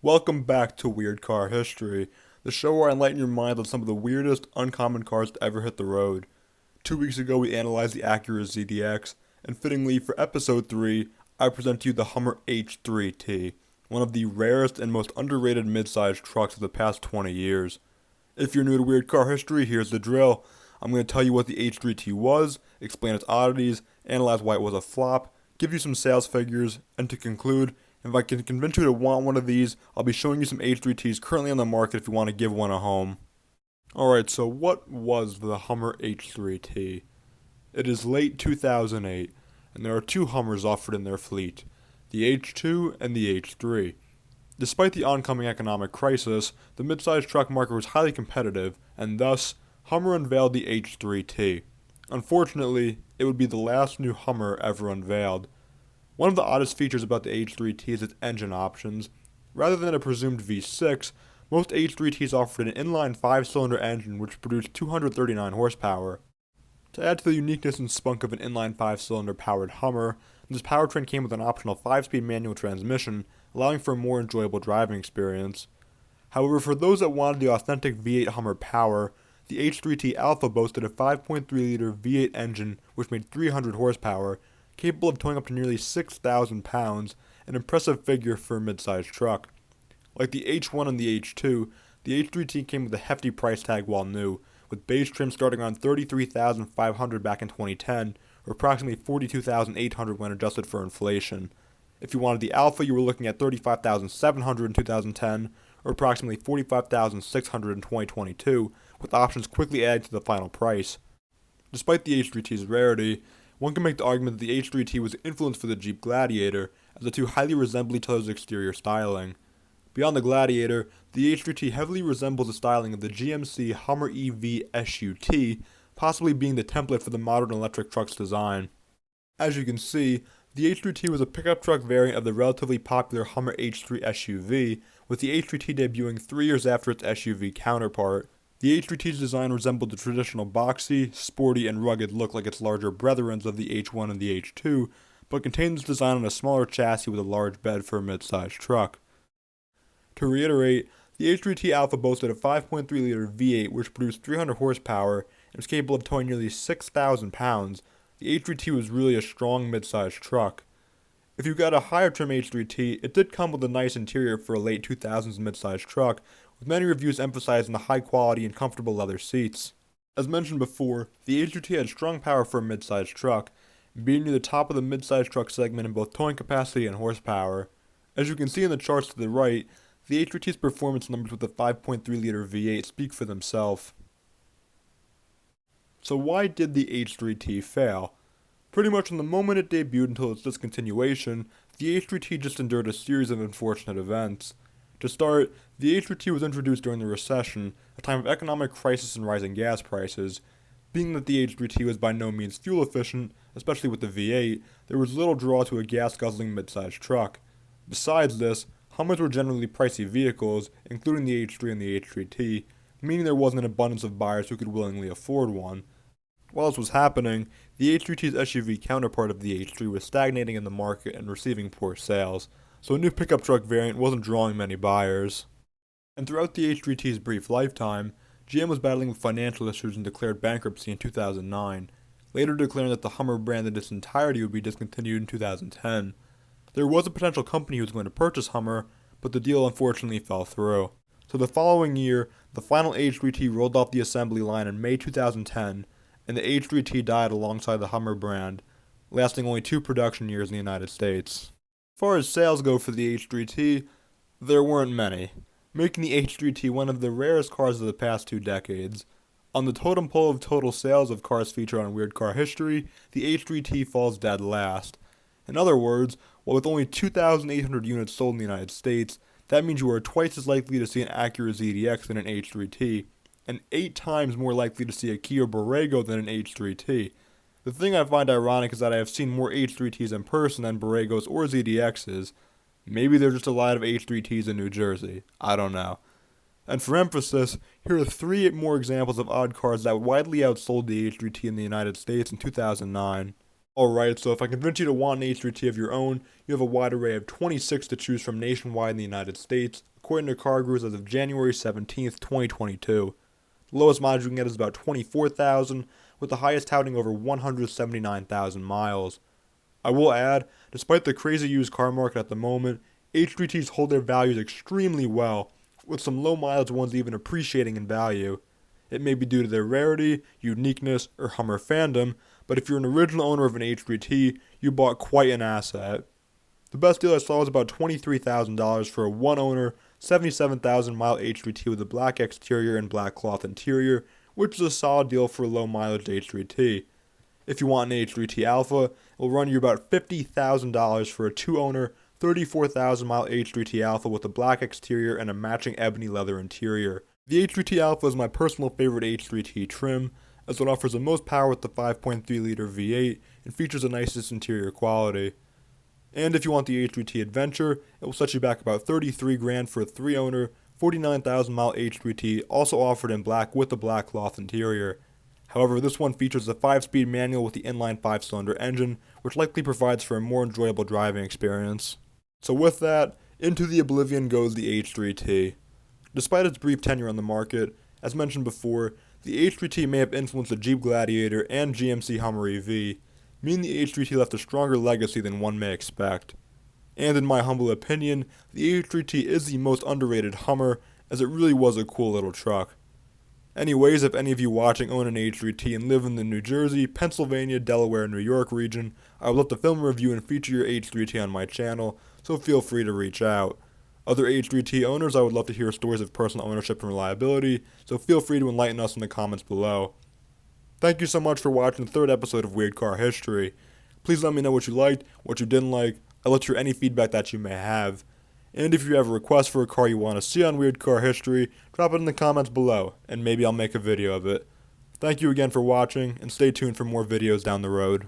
Welcome back to Weird Car History, the show where I enlighten your mind on some of the weirdest, uncommon cars to ever hit the road. 2 weeks ago, we analyzed the Acura ZDX, and fittingly for episode 3, I present to you the Hummer H3T, one of the rarest and most underrated midsize trucks of the past 20 years. If you're new to Weird Car History, here's the drill. I'm going to tell you what the H3T was, explain its oddities, analyze why it was a flop, give you some sales figures, and to conclude, if I can convince you to want one of these, I'll be showing you some H3Ts currently on the market if you want to give one a home. Alright, so what was the Hummer H3T? It is late 2008, and there are two Hummers offered in their fleet, the H2 and the H3. Despite the oncoming economic crisis, the midsize truck market was highly competitive, and thus, Hummer unveiled the H3T. Unfortunately, it would be the last new Hummer ever unveiled. One of the oddest features about the H3T is its engine options. Rather than a presumed V6, most H3Ts offered an inline 5-cylinder engine which produced 239 horsepower. To add to the uniqueness and spunk of an inline 5-cylinder powered Hummer, this powertrain came with an optional 5-speed manual transmission, allowing for a more enjoyable driving experience. However, for those that wanted the authentic V8 Hummer power, the H3T Alpha boasted a 5.3-liter V8 engine which made 300 horsepower, capable of towing up to nearly 6,000 pounds, an impressive figure for a mid-sized truck. Like the H1 and the H2, the H3T came with a hefty price tag while new, with base trim starting around $33,500 back in 2010, or approximately $42,800 when adjusted for inflation. If you wanted the Alpha, you were looking at $35,700 in 2010, or approximately $45,600 in 2022, with options quickly added to the final price. Despite the H3T's rarity, one can make the argument that the H3T was influenced for the Jeep Gladiator, as the two highly resemble each other's exterior styling. Beyond the Gladiator, the H3T heavily resembles the styling of the GMC Hummer EV SUT, possibly being the template for the modern electric truck's design. As you can see, the H3T was a pickup truck variant of the relatively popular Hummer H3 SUV, with the H3T debuting 3 years after its SUV counterpart. The H3T's design resembled the traditional boxy, sporty, and rugged look like its larger brethrens of the H1 and the H2, but contained its design on a smaller chassis with a large bed for a mid-sized truck. To reiterate, the H3T Alpha boasted a 5.3-liter V8 which produced 300 horsepower and was capable of towing nearly 6,000 pounds. The H3T was really a strong mid-sized truck. If you got a higher trim H3T, it did come with a nice interior for a late 2000s mid-sized truck, with many reviews emphasizing the high quality and comfortable leather seats. As mentioned before, the H3T had strong power for a mid-sized truck, being near the top of the mid-sized truck segment in both towing capacity and horsepower. As you can see in the charts to the right, the H3T's performance numbers with the 5.3-liter V8 speak for themselves. So why did the H3T fail? Pretty much from the moment it debuted until its discontinuation, the H3T just endured a series of unfortunate events. To start, the H3T was introduced during the recession, a time of economic crisis and rising gas prices. Being that the H3T was by no means fuel efficient, especially with the V8, there was little draw to a gas-guzzling mid-sized truck. Besides this, Hummers were generally pricey vehicles, including the H3 and the H3T, meaning there wasn't an abundance of buyers who could willingly afford one. While this was happening, the H3T's SUV counterpart of the H3 was stagnating in the market and receiving poor sales, so a new pickup truck variant wasn't drawing many buyers. And throughout the H3T's brief lifetime, GM was battling with financial issues and declared bankruptcy in 2009, later declaring that the Hummer brand in its entirety would be discontinued in 2010. There was a potential company who was going to purchase Hummer, but the deal unfortunately fell through. So the following year, the final H3T rolled off the assembly line in May 2010, and the H3T died alongside the Hummer brand, lasting only 2 production years in the United States. As far as sales go for the H3T, there weren't many, making the H3T one of the rarest cars of the past 2 decades. On the totem pole of total sales of cars featured on Weird Car History, the H3T falls dead last. In other words, while with only 2,800 units sold in the United States, that means you are twice as likely to see an Acura ZDX than an H3T, and 8 times more likely to see a Kia Borrego than an H3T. The thing I find ironic is that I have seen more H3Ts in person than Borregos or ZDXs. Maybe there's just a lot of H3Ts in New Jersey. I don't know. And for emphasis, here are 3 more examples of odd cars that widely outsold the H3T in the United States in 2009. Alright, so if I convince you to want an H3T of your own, you have a wide array of 26 to choose from nationwide in the United States, according to Car Gurus as of January 17th, 2022. The lowest mileage you can get is about 24,000, with the highest touting over 179,000 miles. I will add, despite the crazy used car market at the moment, H3Ts hold their values extremely well, with some low mileage ones even appreciating in value. It may be due to their rarity, uniqueness, or Hummer fandom, but if you're an original owner of an H3T, you bought quite an asset. The best deal I saw was about $23,000 for a one-owner, 77,000 mile H3T with a black exterior and black cloth interior, which is a solid deal for a low mileage H3T. If you want an H3T Alpha, it will run you about $50,000 for a two-owner, 34,000 mile H3T Alpha with a black exterior and a matching ebony leather interior. The H3T Alpha is my personal favorite H3T trim, as it offers the most power with the 5.3 liter V8 and features the nicest interior quality. And if you want the H3T Adventure, it will set you back about $33,000 for a 3-owner, 49,000 mile H3T, also offered in black with a black cloth interior. However, this one features a 5-speed manual with the inline 5-cylinder engine, which likely provides for a more enjoyable driving experience. So with that, into the oblivion goes the H3T. Despite its brief tenure on the market, as mentioned before, the H3T may have influenced the Jeep Gladiator and GMC Hummer EV, meaning the H3T left a stronger legacy than one may expect. And in my humble opinion, the H3T is the most underrated Hummer, as it really was a cool little truck. Anyways, if any of you watching own an H3T and live in the New Jersey, Pennsylvania, Delaware, and New York region, I would love to film a review and feature your H3T on my channel, so feel free to reach out. Other H3T owners, I would love to hear stories of personal ownership and reliability, so feel free to enlighten us in the comments below. Thank you so much for watching the third episode of Weird Car History. Please let me know what you liked, what you didn't like. I'd love to hear any feedback that you may have. And if you have a request for a car you want to see on Weird Car History, drop it in the comments below, and maybe I'll make a video of it. Thank you again for watching, and stay tuned for more videos down the road.